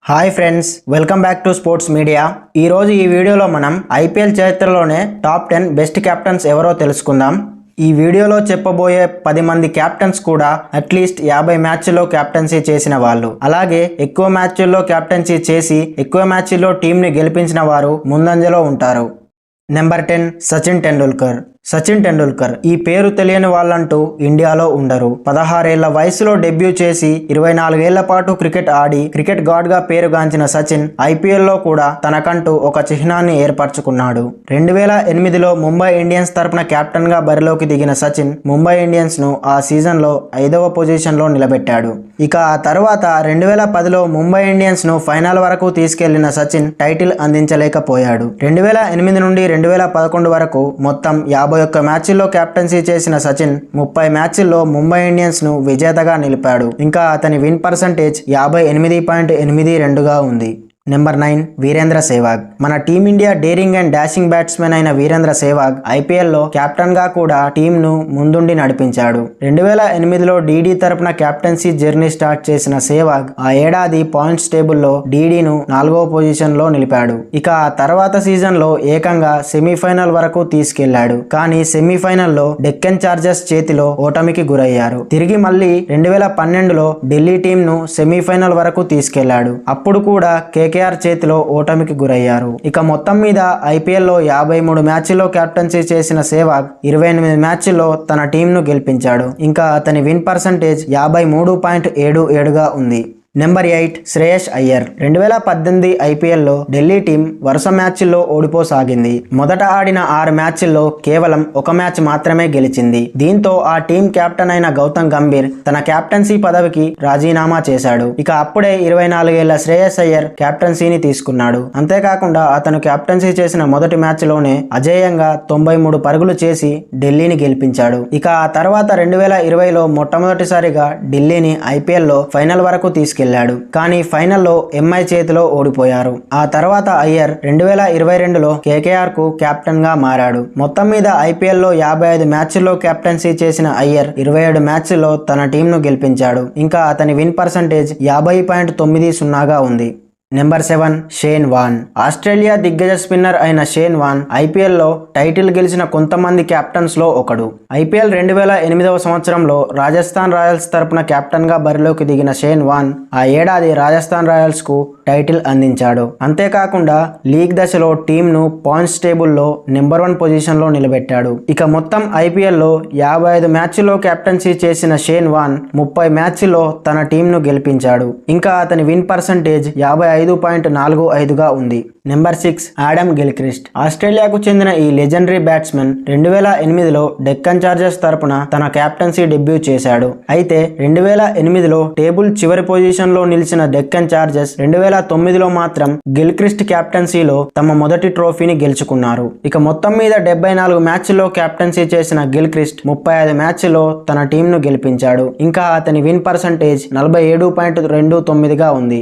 Hi friends, welcome back to sports media. ఈరోజు ఈ వీడియోలో మనం ఐపీఎల్ చరిత్రలోనే టాప్ 10 బెస్ట్ కెప్టెన్స్ ఎవరో తెలుసుకుందాం. ఈ వీడియోలో చెప్పబోయే 10 మంది కెప్టెన్స్ కూడా అట్లీస్ట్ 50 మ్యాచ్ల్లో కెప్టెన్సీ చేసిన వాళ్ళు, అలాగే ఎక్కువ మ్యాచ్ల్లో కెప్టెన్సీ చేసి ఎక్కువ మ్యాచ్ల్లో టీంని గెలిపించిన వారు ముందంజలో ఉంటారు. నెంబర్ 10 సచిన్ టెండూల్కర్. సచిన్ టెండూల్కర్ ఈ పేరు తెలియని వాళ్ళంటూ ఇండియాలో ఉండరు. 16 ఏళ్ల వయసులో డెబ్యూ చేసి 24 ఏళ్ల పాటు క్రికెట్ ఆడి క్రికెట్ గాడ్గా పేరుగాంచిన సచిన్ ఐపీఎల్లో కూడా తనకంటూ ఒక చిహ్నాన్ని ఏర్పరచుకున్నాడు. 2008లో ముంబై ఇండియన్స్ తరపున కెప్టెన్గా బరిలోకి దిగిన సచిన్ ముంబై ఇండియన్స్ను ఆ సీజన్లో 5వ పొజిషన్లో నిలబెట్టాడు. ఇక ఆ తర్వాత 2010లో ముంబై ఇండియన్స్ను ఫైనల్ వరకు తీసుకెళ్లిన సచిన్ టైటిల్ అందించలేకపోయాడు. 2008 నుండి 2011 వరకు మొత్తం 51 మ్యాచ్ల్లో కెప్టెన్సీ చేసిన సచిన్ 30 మ్యాచ్ల్లో ముంబై ఇండియన్స్ను విజేతగా నిలిపాడు. ఇంకా అతని విన్ పర్సంటేజ్ 58.82గా ఉంది. నెంబర్ 9 వీరేంద్ర సెహ్వాగ్. మన team India daring and dashing batsmen అయిన వీరేంద్ర సెహ్వాగ్ ఐపీఎల్లో కెప్టెన్గా కూడా టీంను ముందుండి నడిపించాడు. 2008లో డీడీ తరపున కెప్టెన్సీ జర్నీ స్టార్ట్ చేసిన సెహ్వాగ్ ఆ ఏడాది పాయింట్స్ టేబుల్లో డీడీను 4వ పొజిషన్లో నిలిపాడు. ఇక ఆ తర్వాత సీజన్లో ఏకంగా సెమీఫైనల్ వరకు తీసుకెళ్లాడు. కానీ సెమీఫైనల్లో డెక్కన్ చార్జర్స్ చేతిలో ఓటమికి గురయ్యారు. తిరిగి మళ్ళీ 2012లో ఢిల్లీ టీంను సెమీఫైనల్ వరకు తీసుకెళ్లాడు. అప్పుడు కూడా కేకేఆర్ చేతిలో ఓటమికి గురయ్యారు. ఇక మొత్తం మీద ఐపీఎల్లో 53 మ్యాచ్ల్లో కెప్టెన్సీ చేసిన సెహ్వాగ్ 28 మ్యాచ్ల్లో తన టీంను గెలిపించాడు. ఇంకా అతని విన్ పర్సంటేజ్ 53.77గా ఉంది. నెంబర్ 8 శ్రేయస్ అయ్యర్. 2018 ఐపీఎల్లో ఢిల్లీ టీం వరుస మ్యాచ్ల్లో ఓడిపోసాగింది. మొదట ఆడిన 6 మ్యాచ్ల్లో కేవలం 1 మ్యాచ్ మాత్రమే గెలిచింది. దీంతో ఆ టీం కెప్టెన్ అయిన గౌతమ్ గంభీర్ తన కెప్టెన్సీ పదవికి రాజీనామా చేశాడు. ఇక అప్పుడే 24 ఏళ్ల శ్రేయస్ అయ్యర్ కెప్టెన్సీని తీసుకున్నాడు. అంతేకాకుండా అతను కెప్టెన్సీ చేసిన మొదటి మ్యాచ్లోనే అజేయంగా 93 పరుగులు చేసి ఢిల్లీని గెలిపించాడు. ఇక ఆ తర్వాత 2020లో మొట్టమొదటిసారిగా ఢిల్లీని ఐపీఎల్లో ఫైనల్ వరకు తీసుకెళ్లాడు. కానీ ఫైనల్లో ఎంఐ చేతిలో ఓడిపోయారు. ఆ తర్వాత అయ్యర్ 2022లో కేకేఆర్ కు కెప్టెన్ గా మారాడు. మొత్తం మీద ఐపీఎల్లో 55 మ్యాచ్ల్లో కెప్టెన్సీ చేసిన అయ్యర్ 27 మ్యాచ్ల్లో తన టీంను గెలిపించాడు. ఇంకా అతని విన్ పర్సంటేజ్ 50.90గా ఉంది. Number 7 Shane Warne. ఆస్ట్రేలియా దిగ్గజ స్పిన్నర్ అయిన షేన్ వాన్ ఐపీఎల్లో టైటిల్ గెలిచిన కొంతమంది కెప్టెన్స్లో ఒకడు. ఐపీఎల్ 2008వ సంవత్సరంలో రాజస్థాన్ రాయల్స్ తరపున కెప్టెన్గా బరిలోకి దిగిన షేన్ వాన్ ఆ ఏడాది రాజస్థాన్ రాయల్స్కు టైటిల్ అందించాడు. అంతేకాకుండా లీగ్ దశలో టీంను పాయింట్స్ టేబుల్లో నెంబర్ 1 పొజిషన్లో నిలబెట్టాడు. ఇక మొత్తం ఐపీఎల్లో 55 మ్యాచ్ల్లో కెప్టెన్సీ చేసిన షేన్ వాన్ 30 మ్యాచ్ల్లో తన టీంను గెలిపించాడు. ఇంకా అతని విన్ పర్సంటేజ్ 55.45గా ఉంది. Number 6 Adam Gilchrist. ఆస్ట్రేలియాకు చెందిన ఈ లెజెండరీ బ్యాట్స్మెన్ 2008లో డెక్కన్ చార్జర్స్ తరపున తన కెప్టెన్సీ డెబ్యూ చేశాడు. అయితే 2008లో టేబుల్ చివరి పొజిషన్లో నిలిచిన డెక్కన్ చార్జర్స్ 2009లో మాత్రం గిల్క్రిస్ట్ కెప్టెన్సీలో తమ మొదటి ట్రోఫీని గెలుచుకున్నారు. ఇక మొత్తం మీద 74 మ్యాచ్ల్లో కెప్టెన్సీ చేసిన గిల్క్రిస్ట్ 35 మ్యాచ్ల్లో తన టీంను గెలిపించాడు. ఇంకా అతని విన్ పర్సంటేజ్ 47.29గా ఉంది.